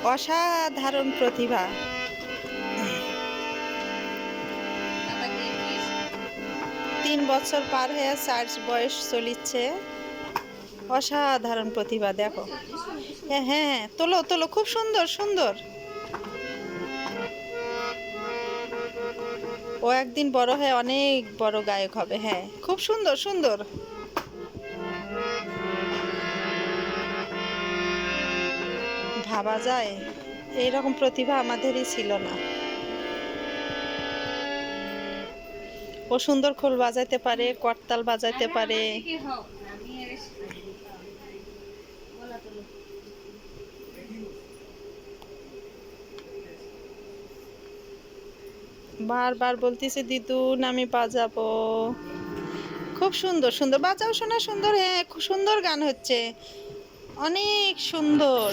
অসাধারণ প্রতিভা। 3 বছর পার হয়ে 4 বয়স চলিচ্ছে। অসাধারণ প্রতিভা দেখো। হ্যাঁ হ্যাঁ, তোলো তোলো, খুব সুন্দর সুন্দর। ও একদিন বড় হয়ে অনেক বড় গায়ক হবে। হ্যাঁ, খুব সুন্দর সুন্দর। ভাবা যায় এইরকম প্রতিভা আমাদেরই ছিল না। ও সুন্দর খোল বাজাইতে পারে, করতাল বাজাইতে পারে। বারবার বলতেছে দিদুন আমি বাজাবো। খুব সুন্দর সুন্দর বাজাও, শোনা সুন্দর। হ্যাঁ, খুব সুন্দর গান হচ্ছে, অনেক সুন্দর।